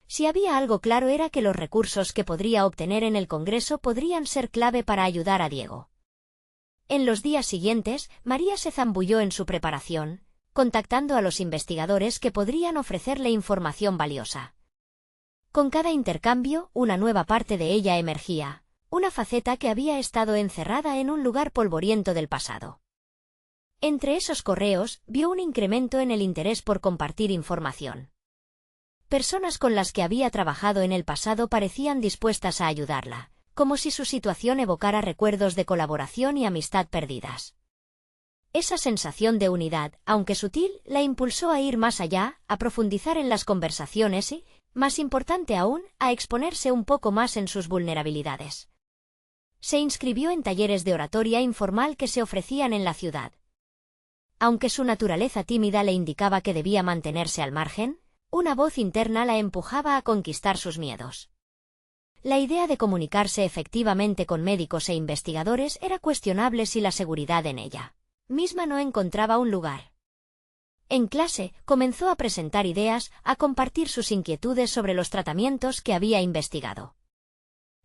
Speaker 1: Si había algo claro era que los recursos que podría obtener en el Congreso podrían ser clave para ayudar a Diego. En los días siguientes, María se zambulló en su preparación, contactando a los investigadores que podrían ofrecerle información valiosa. Con cada intercambio, una nueva parte de ella emergía, una faceta que había estado encerrada en un lugar polvoriento del pasado. Entre esos correos, vio un incremento en el interés por compartir información. Personas con las que había trabajado en el pasado parecían dispuestas a ayudarla, como si su situación evocara recuerdos de colaboración y amistad perdidas. Esa sensación de unidad, aunque sutil, la impulsó a ir más allá, a profundizar en las conversaciones y, más importante aún, a exponerse un poco más en sus vulnerabilidades. Se inscribió en talleres de oratoria informal que se ofrecían en la ciudad. Aunque su naturaleza tímida le indicaba que debía mantenerse al margen, una voz interna la empujaba a conquistar sus miedos. La idea de comunicarse efectivamente con médicos e investigadores era cuestionable si la seguridad en ella misma no encontraba un lugar. En clase, comenzó a presentar ideas, a compartir sus inquietudes sobre los tratamientos que había investigado.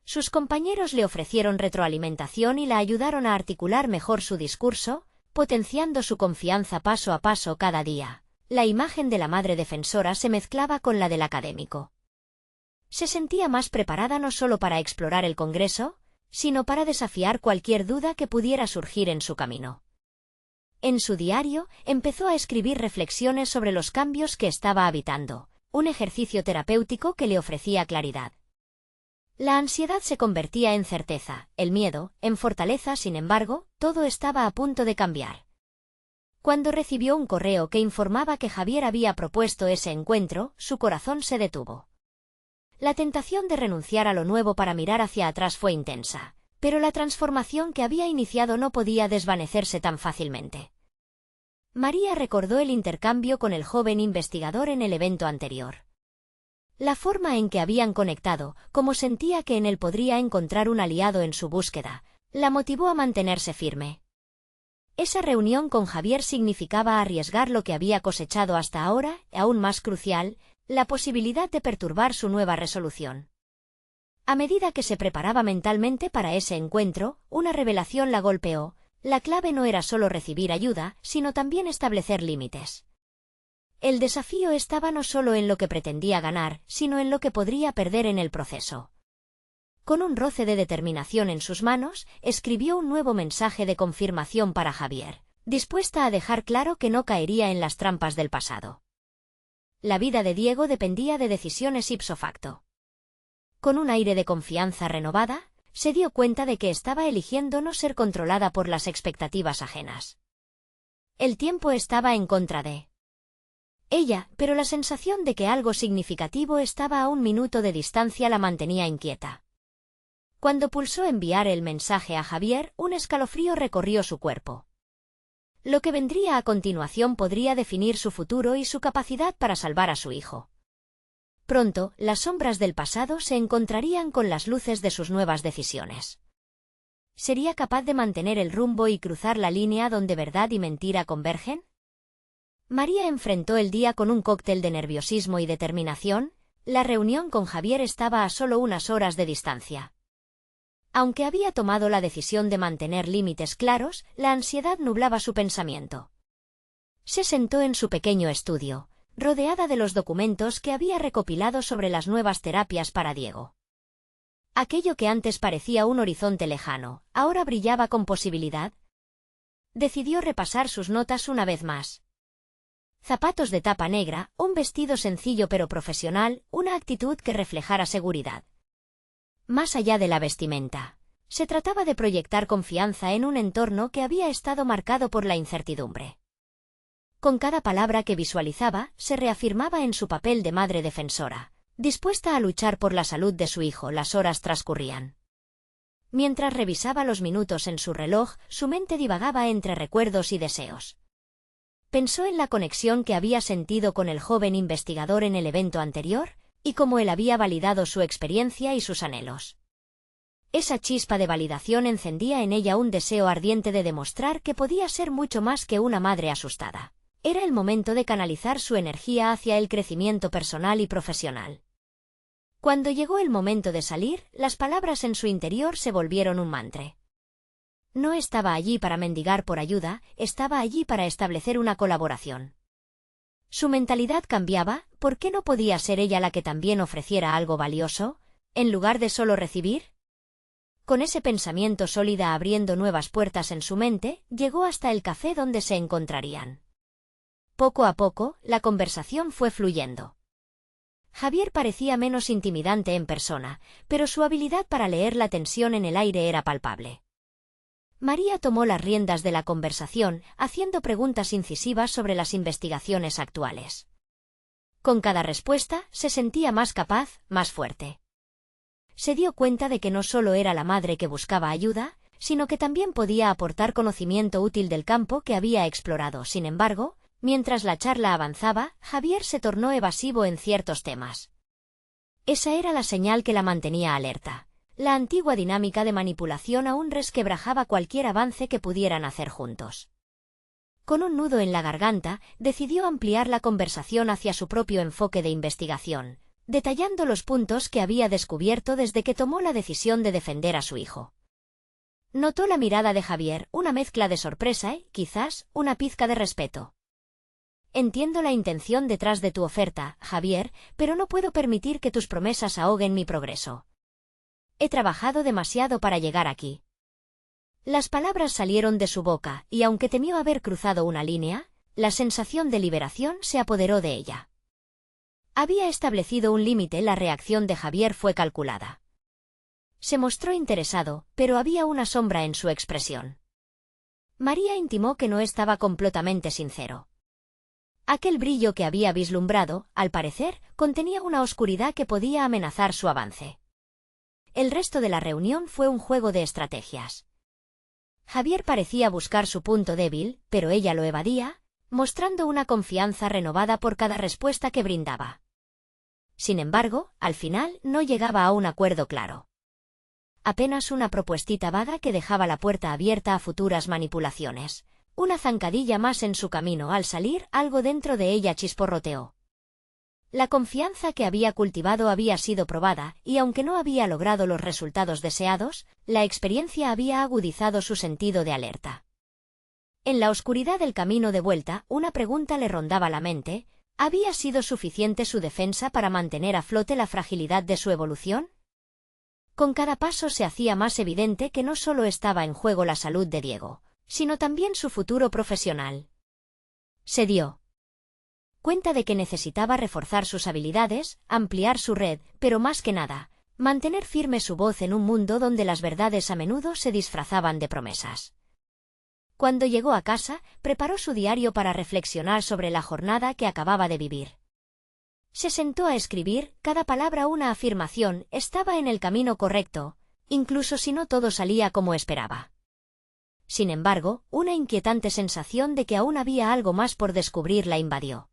Speaker 1: Sus compañeros le ofrecieron retroalimentación y la ayudaron a articular mejor su discurso, potenciando su confianza paso a paso cada día. La imagen de la madre defensora se mezclaba con la del académico. Se sentía más preparada no solo para explorar el Congreso, sino para desafiar cualquier duda que pudiera surgir en su camino. En su diario, empezó a escribir reflexiones sobre los cambios que estaba habitando, un ejercicio terapéutico que le ofrecía claridad. La ansiedad se convertía en certeza, el miedo, en fortaleza. Sin embargo, todo estaba a punto de cambiar. Cuando recibió un correo que informaba que Javier había propuesto ese encuentro, su corazón se detuvo. La tentación de renunciar a lo nuevo para mirar hacia atrás fue intensa, pero la transformación que había iniciado no podía desvanecerse tan fácilmente. María recordó el intercambio con el joven investigador en el evento anterior. La forma en que habían conectado, como sentía que en él podría encontrar un aliado en su búsqueda, la motivó a mantenerse firme. Esa reunión con Javier significaba arriesgar lo que había cosechado hasta ahora, y aún más crucial, la posibilidad de perturbar su nueva resolución. A medida que se preparaba mentalmente para ese encuentro, una revelación la golpeó. La clave no era solo recibir ayuda, sino también establecer límites. El desafío estaba no solo en lo que pretendía ganar, sino en lo que podría perder en el proceso. Con un roce de determinación en sus manos, escribió un nuevo mensaje de confirmación para Javier, dispuesta a dejar claro que no caería en las trampas del pasado. La vida de Diego dependía de decisiones ipso facto. Con un aire de confianza renovada, se dio cuenta de que estaba eligiendo no ser controlada por las expectativas ajenas. El tiempo estaba en contra de ella, pero la sensación de que algo significativo estaba a un minuto de distancia la mantenía inquieta. Cuando pulsó enviar el mensaje a Javier, un escalofrío recorrió su cuerpo. Lo que vendría a continuación podría definir su futuro y su capacidad para salvar a su hijo. Pronto, las sombras del pasado se encontrarían con las luces de sus nuevas decisiones. ¿Sería capaz de mantener el rumbo y cruzar la línea donde verdad y mentira convergen? María enfrentó el día con un cóctel de nerviosismo y determinación. La reunión con Javier estaba a solo unas horas de distancia. Aunque había tomado la decisión de mantener límites claros, la ansiedad nublaba su pensamiento. Se sentó en su pequeño estudio, rodeada de los documentos que había recopilado sobre las nuevas terapias para Diego. Aquello que antes parecía un horizonte lejano, ahora brillaba con posibilidad. Decidió repasar sus notas una vez más. Zapatos de tapa negra, un vestido sencillo pero profesional, una actitud que reflejara seguridad. Más allá de la vestimenta, se trataba de proyectar confianza en un entorno que había estado marcado por la incertidumbre. Con cada palabra que visualizaba, se reafirmaba en su papel de madre defensora, dispuesta a luchar por la salud de su hijo. Las horas transcurrían. Mientras revisaba los minutos en su reloj, su mente divagaba entre recuerdos y deseos. Pensó en la conexión que había sentido con el joven investigador en el evento anterior, y cómo él había validado su experiencia y sus anhelos. Esa chispa de validación encendía en ella un deseo ardiente de demostrar que podía ser mucho más que una madre asustada. Era el momento de canalizar su energía hacia el crecimiento personal y profesional. Cuando llegó el momento de salir, las palabras en su interior se volvieron un mantra. No estaba allí para mendigar por ayuda, estaba allí para establecer una colaboración. Su mentalidad cambiaba. ¿Por qué no podía ser ella la que también ofreciera algo valioso, en lugar de solo recibir? Con ese pensamiento sólida abriendo nuevas puertas en su mente, llegó hasta el café donde se encontrarían. Poco a poco, la conversación fue fluyendo. Javier parecía menos intimidante en persona, pero su habilidad para leer la tensión en el aire era palpable. María tomó las riendas de la conversación, haciendo preguntas incisivas sobre las investigaciones actuales. Con cada respuesta, se sentía más capaz, más fuerte. Se dio cuenta de que no solo era la madre que buscaba ayuda, sino que también podía aportar conocimiento útil del campo que había explorado. Sin embargo, mientras la charla avanzaba, Javier se tornó evasivo en ciertos temas. Esa era la señal que la mantenía alerta. La antigua dinámica de manipulación aún resquebrajaba cualquier avance que pudieran hacer juntos. Con un nudo en la garganta, decidió ampliar la conversación hacia su propio enfoque de investigación, detallando los puntos que había descubierto desde que tomó la decisión de defender a su hijo. Notó la mirada de Javier, una mezcla de sorpresa y, quizás, una pizca de respeto. Entiendo la intención detrás de tu oferta, Javier, pero no puedo permitir que tus promesas ahoguen mi progreso. He trabajado demasiado para llegar aquí. Las palabras salieron de su boca, y aunque temió haber cruzado una línea, la sensación de liberación se apoderó de ella. Había establecido un límite. La reacción de Javier fue calculada. Se mostró interesado, pero había una sombra en su expresión. María intimó que no estaba completamente sincero. Aquel brillo que había vislumbrado, al parecer, contenía una oscuridad que podía amenazar su avance. El resto de la reunión fue un juego de estrategias. Javier parecía buscar su punto débil, pero ella lo evadía, mostrando una confianza renovada por cada respuesta que brindaba. Sin embargo, al final no llegaba a un acuerdo claro. Apenas una propuestita vaga que dejaba la puerta abierta a futuras manipulaciones. Una zancadilla más en su camino. Al salir, algo dentro de ella chisporroteó. La confianza que había cultivado había sido probada, y aunque no había logrado los resultados deseados, la experiencia había agudizado su sentido de alerta. En la oscuridad del camino de vuelta, una pregunta le rondaba la mente: ¿había sido suficiente su defensa para mantener a flote la fragilidad de su evolución? Con cada paso se hacía más evidente que no solo estaba en juego la salud de Diego, sino también su futuro profesional. Se dio cuenta de que necesitaba reforzar sus habilidades, ampliar su red, pero más que nada, mantener firme su voz en un mundo donde las verdades a menudo se disfrazaban de promesas. Cuando llegó a casa, preparó su diario para reflexionar sobre la jornada que acababa de vivir. Se sentó a escribir, cada palabra una afirmación. Estaba en el camino correcto, incluso si no todo salía como esperaba. Sin embargo, una inquietante sensación de que aún había algo más por descubrir la invadió.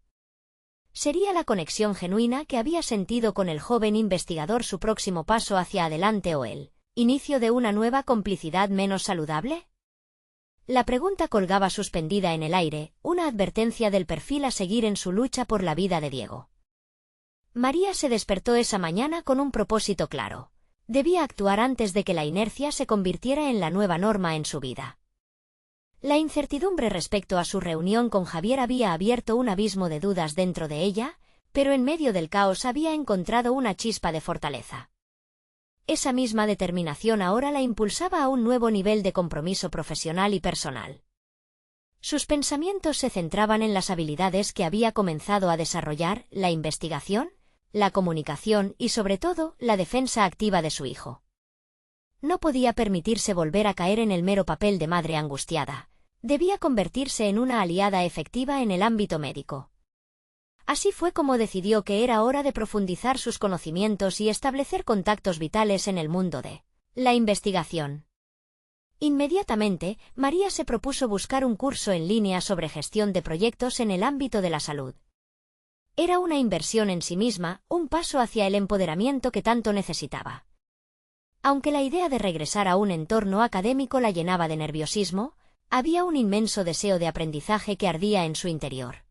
Speaker 1: ¿Sería la conexión genuina que había sentido con el joven investigador su próximo paso hacia adelante o el inicio de una nueva complicidad menos saludable? La pregunta colgaba suspendida en el aire, una advertencia del perfil a seguir en su lucha por la vida de Diego. María se despertó esa mañana con un propósito claro. Debía actuar antes de que la inercia se convirtiera en la nueva norma en su vida. La incertidumbre respecto a su reunión con Javier había abierto un abismo de dudas dentro de ella, pero en medio del caos había encontrado una chispa de fortaleza. Esa misma determinación ahora la impulsaba a un nuevo nivel de compromiso profesional y personal. Sus pensamientos se centraban en las habilidades que había comenzado a desarrollar, la investigación, la comunicación y, sobre todo, la defensa activa de su hijo. No podía permitirse volver a caer en el mero papel de madre angustiada. Debía convertirse en una aliada efectiva en el ámbito médico. Así fue como decidió que era hora de profundizar sus conocimientos y establecer contactos vitales en el mundo de la investigación. Inmediatamente, María se propuso buscar un curso en línea sobre gestión de proyectos en el ámbito de la salud. Era una inversión en sí misma, un paso hacia el empoderamiento que tanto necesitaba. Aunque la idea de regresar a un entorno académico la llenaba de nerviosismo, había un inmenso deseo de aprendizaje que ardía en su interior.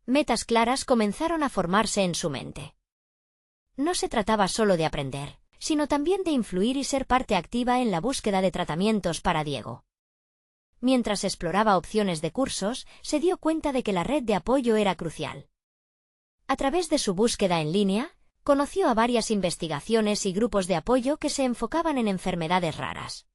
Speaker 1: Metas claras comenzaron a formarse en su mente. No se trataba solo de aprender, sino también de influir y ser parte activa en la búsqueda de tratamientos para Diego. Mientras exploraba opciones de cursos, se dio cuenta de que la red de apoyo era crucial. A través de su búsqueda en línea, conoció a varias investigaciones y grupos de apoyo que se enfocaban en enfermedades raras.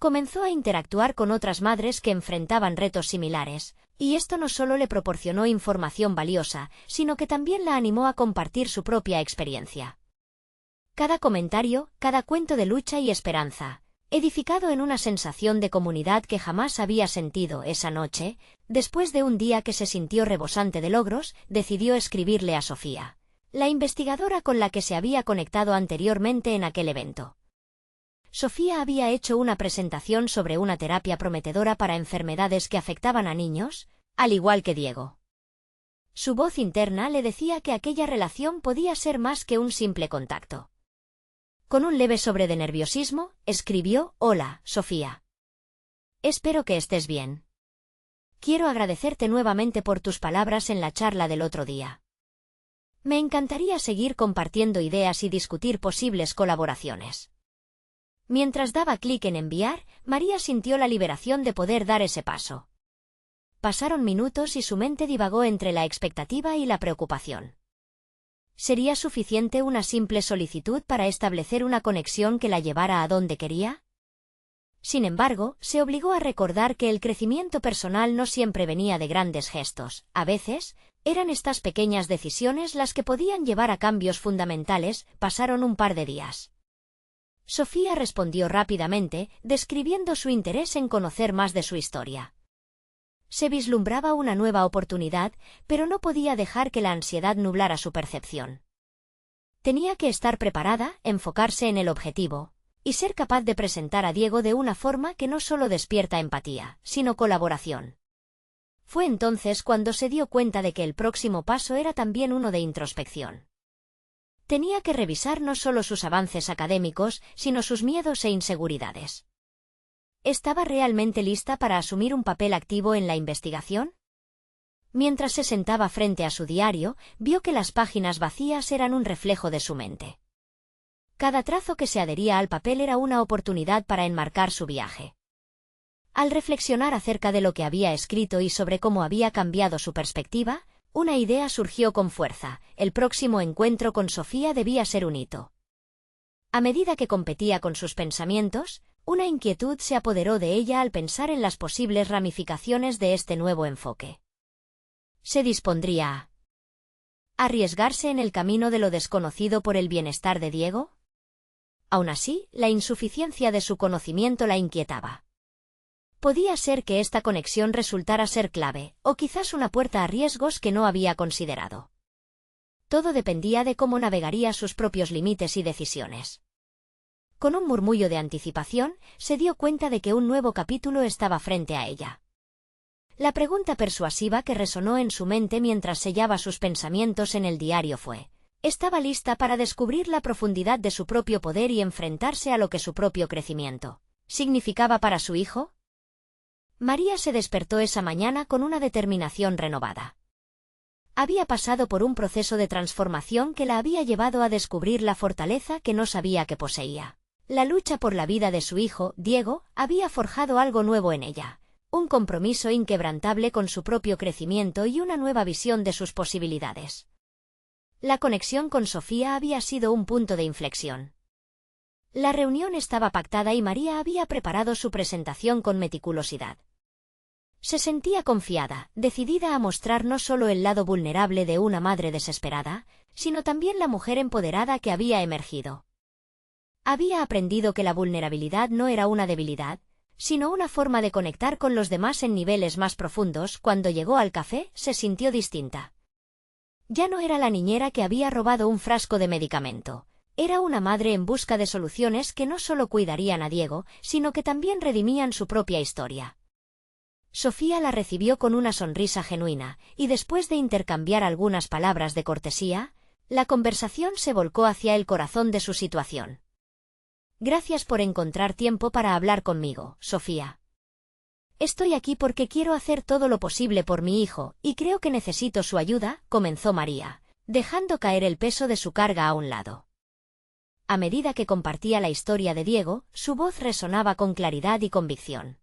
Speaker 1: Comenzó a interactuar con otras madres que enfrentaban retos similares, y esto no solo le proporcionó información valiosa, sino que también la animó a compartir su propia experiencia. Cada comentario, cada cuento de lucha y esperanza, edificado en una sensación de comunidad que jamás había sentido esa noche, después de un día que se sintió rebosante de logros, decidió escribirle a Sofía, la investigadora con la que se había conectado anteriormente en aquel evento. Sofía había hecho una presentación sobre una terapia prometedora para enfermedades que afectaban a niños, al igual que Diego. Su voz interna le decía que aquella relación podía ser más que un simple contacto. Con un leve sobre de nerviosismo, escribió: «Hola, Sofía. Espero que estés bien. Quiero agradecerte nuevamente por tus palabras en la charla del otro día. Me encantaría seguir compartiendo ideas y discutir posibles colaboraciones». Mientras daba clic en enviar, María sintió la liberación de poder dar ese paso. Pasaron minutos y su mente divagó entre la expectativa y la preocupación. ¿Sería suficiente una simple solicitud para establecer una conexión que la llevara a donde quería? Sin embargo, se obligó a recordar que el crecimiento personal no siempre venía de grandes gestos. A veces, eran estas pequeñas decisiones las que podían llevar a cambios fundamentales. Pasaron un par de días. Sofía respondió rápidamente, describiendo su interés en conocer más de su historia. Se vislumbraba una nueva oportunidad, pero no podía dejar que la ansiedad nublara su percepción. Tenía que estar preparada, enfocarse en el objetivo, y ser capaz de presentar a Diego de una forma que no solo despierta empatía, sino colaboración. Fue entonces cuando se dio cuenta de que el próximo paso era también uno de introspección. Tenía que revisar no solo sus avances académicos, sino sus miedos e inseguridades. ¿Estaba realmente lista para asumir un papel activo en la investigación? Mientras se sentaba frente a su diario, vio que las páginas vacías eran un reflejo de su mente. Cada trazo que se adhería al papel era una oportunidad para enmarcar su viaje. Al reflexionar acerca de lo que había escrito y sobre cómo había cambiado su perspectiva, una idea surgió con fuerza: el próximo encuentro con Sofía debía ser un hito. A medida que competía con sus pensamientos, una inquietud se apoderó de ella al pensar en las posibles ramificaciones de este nuevo enfoque. ¿Se dispondría a arriesgarse en el camino de lo desconocido por el bienestar de Diego? Aún así, la insuficiencia de su conocimiento la inquietaba. Podía ser que esta conexión resultara ser clave, o quizás una puerta a riesgos que no había considerado. Todo dependía de cómo navegaría sus propios límites y decisiones. Con un murmullo de anticipación, se dio cuenta de que un nuevo capítulo estaba frente a ella. La pregunta persuasiva que resonó en su mente mientras sellaba sus pensamientos en el diario fue: ¿estaba lista para descubrir la profundidad de su propio poder y enfrentarse a lo que su propio crecimiento significaba para su hijo? María se despertó esa mañana con una determinación renovada. Había pasado por un proceso de transformación que la había llevado a descubrir la fortaleza que no sabía que poseía. La lucha por la vida de su hijo, Diego, había forjado algo nuevo en ella, un compromiso inquebrantable con su propio crecimiento y una nueva visión de sus posibilidades. La conexión con Sofía había sido un punto de inflexión. La reunión estaba pactada y María había preparado su presentación con meticulosidad. Se sentía confiada, decidida a mostrar no solo el lado vulnerable de una madre desesperada, sino también la mujer empoderada que había emergido. Había aprendido que la vulnerabilidad no era una debilidad, sino una forma de conectar con los demás en niveles más profundos. Cuando llegó al café, se sintió distinta. Ya no era la niñera que había robado un frasco de medicamento. Era una madre en busca de soluciones que no solo cuidarían a Diego, sino que también redimían su propia historia. Sofía la recibió con una sonrisa genuina, y después de intercambiar algunas palabras de cortesía, la conversación se volcó hacia el corazón de su situación. Gracias por encontrar tiempo para hablar conmigo, Sofía. Estoy aquí porque quiero hacer todo lo posible por mi hijo, y creo que necesito su ayuda, comenzó María, dejando caer el peso de su carga a un lado. A medida que compartía la historia de Diego, su voz resonaba con claridad y convicción.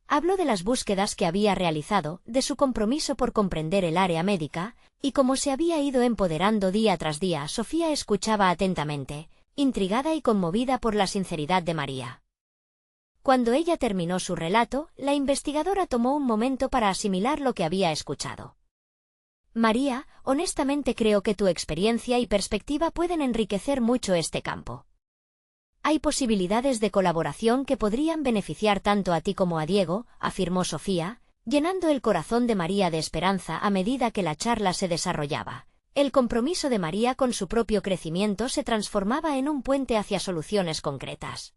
Speaker 1: Habló de las búsquedas que había realizado, de su compromiso por comprender el área médica, y cómo se había ido empoderando día tras día. Sofía escuchaba atentamente, intrigada y conmovida por la sinceridad de María. Cuando ella terminó su relato, la investigadora tomó un momento para asimilar lo que había escuchado. María, honestamente creo que tu experiencia y perspectiva pueden enriquecer mucho este campo. Hay posibilidades de colaboración que podrían beneficiar tanto a ti como a Diego, afirmó Sofía, llenando el corazón de María de esperanza a medida que la charla se desarrollaba. El compromiso de María con su propio crecimiento se transformaba en un puente hacia soluciones concretas.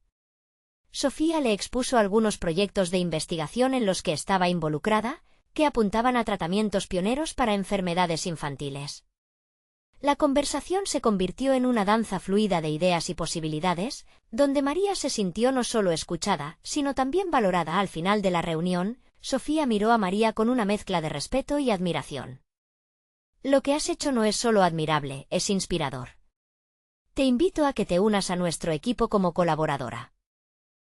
Speaker 1: Sofía le expuso algunos proyectos de investigación en los que estaba involucrada, que apuntaban a tratamientos pioneros para enfermedades infantiles. La conversación se convirtió en una danza fluida de ideas y posibilidades, donde María se sintió no solo escuchada, sino también valorada. Al final de la reunión, Sofía miró a María con una mezcla de respeto y admiración. Lo que has hecho no es solo admirable, es inspirador. Te invito a que te unas a nuestro equipo como colaboradora.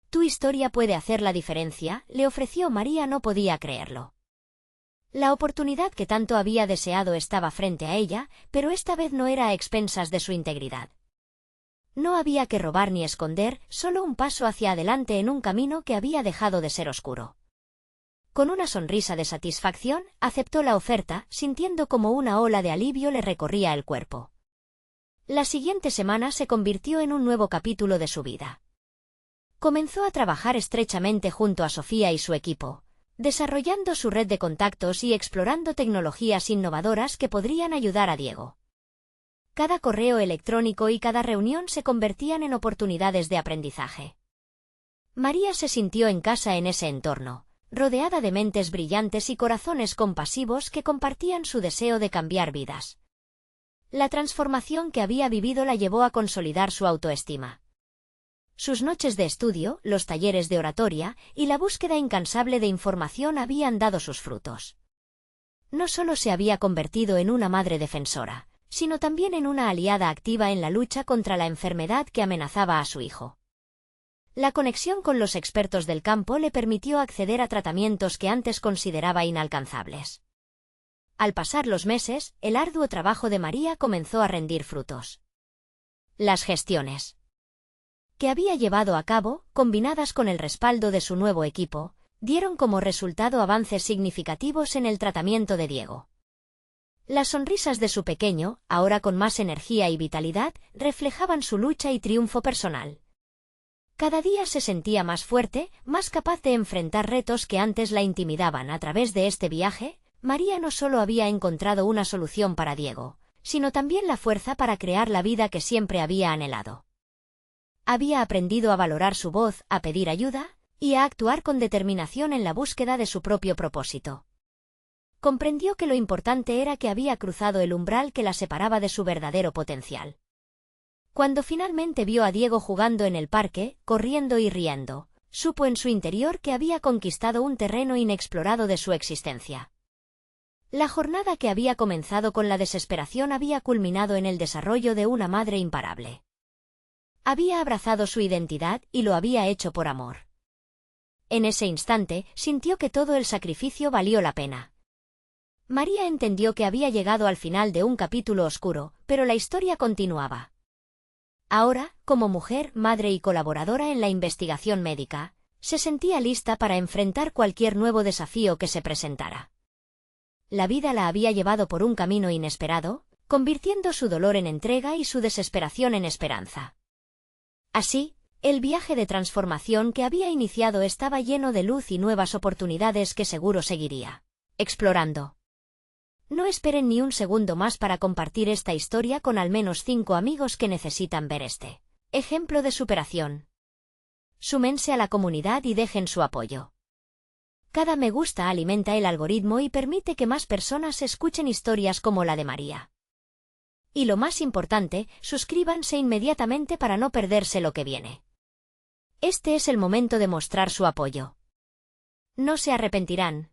Speaker 1: Tu historia puede hacer la diferencia, le ofreció María. No podía creerlo. La oportunidad que tanto había deseado estaba frente a ella, pero esta vez no era a expensas de su integridad. No había que robar ni esconder, solo un paso hacia adelante en un camino que había dejado de ser oscuro. Con una sonrisa de satisfacción, aceptó la oferta, sintiendo como una ola de alivio le recorría el cuerpo. La siguiente semana se convirtió en un nuevo capítulo de su vida. Comenzó a trabajar estrechamente junto a Sofía y su equipo, desarrollando su red de contactos y explorando tecnologías innovadoras que podrían ayudar a Diego. Cada correo electrónico y cada reunión se convertían en oportunidades de aprendizaje. María se sintió en casa en ese entorno, rodeada de mentes brillantes y corazones compasivos que compartían su deseo de cambiar vidas. La transformación que había vivido la llevó a consolidar su autoestima. Sus noches de estudio, los talleres de oratoria y la búsqueda incansable de información habían dado sus frutos. No solo se había convertido en una madre defensora, sino también en una aliada activa en la lucha contra la enfermedad que amenazaba a su hijo. La conexión con los expertos del campo le permitió acceder a tratamientos que antes consideraba inalcanzables. Al pasar los meses, el arduo trabajo de María comenzó a rendir frutos. Las gestiones que había llevado a cabo, combinadas con el respaldo de su nuevo equipo, dieron como resultado avances significativos en el tratamiento de Diego. Las sonrisas de su pequeño, ahora con más energía y vitalidad, reflejaban su lucha y triunfo personal. Cada día se sentía más fuerte, más capaz de enfrentar retos que antes la intimidaban. A través de este viaje, María no solo había encontrado una solución para Diego, sino también la fuerza para crear la vida que siempre había anhelado. Había aprendido a valorar su voz, a pedir ayuda, y a actuar con determinación en la búsqueda de su propio propósito. Comprendió que lo importante era que había cruzado el umbral que la separaba de su verdadero potencial. Cuando finalmente vio a Diego jugando en el parque, corriendo y riendo, supo en su interior que había conquistado un terreno inexplorado de su existencia. La jornada que había comenzado con la desesperación había culminado en el desarrollo de una madre imparable. Había abrazado su identidad y lo había hecho por amor. En ese instante, sintió que todo el sacrificio valió la pena. María entendió que había llegado al final de un capítulo oscuro, pero la historia continuaba. Ahora, como mujer, madre y colaboradora en la investigación médica, se sentía lista para enfrentar cualquier nuevo desafío que se presentara. La vida la había llevado por un camino inesperado, convirtiendo su dolor en entrega y su desesperación en esperanza. Así, el viaje de transformación que había iniciado estaba lleno de luz y nuevas oportunidades que seguro seguiría explorando. No esperen ni un segundo más para compartir esta historia con al menos 5 amigos que necesitan ver este ejemplo de superación. Súmense a la comunidad y dejen su apoyo. Cada me gusta alimenta el algoritmo y permite que más personas escuchen historias como la de María. Y lo más importante, suscríbanse inmediatamente para no perderse lo que viene. Este es el momento de mostrar su apoyo. No se arrepentirán.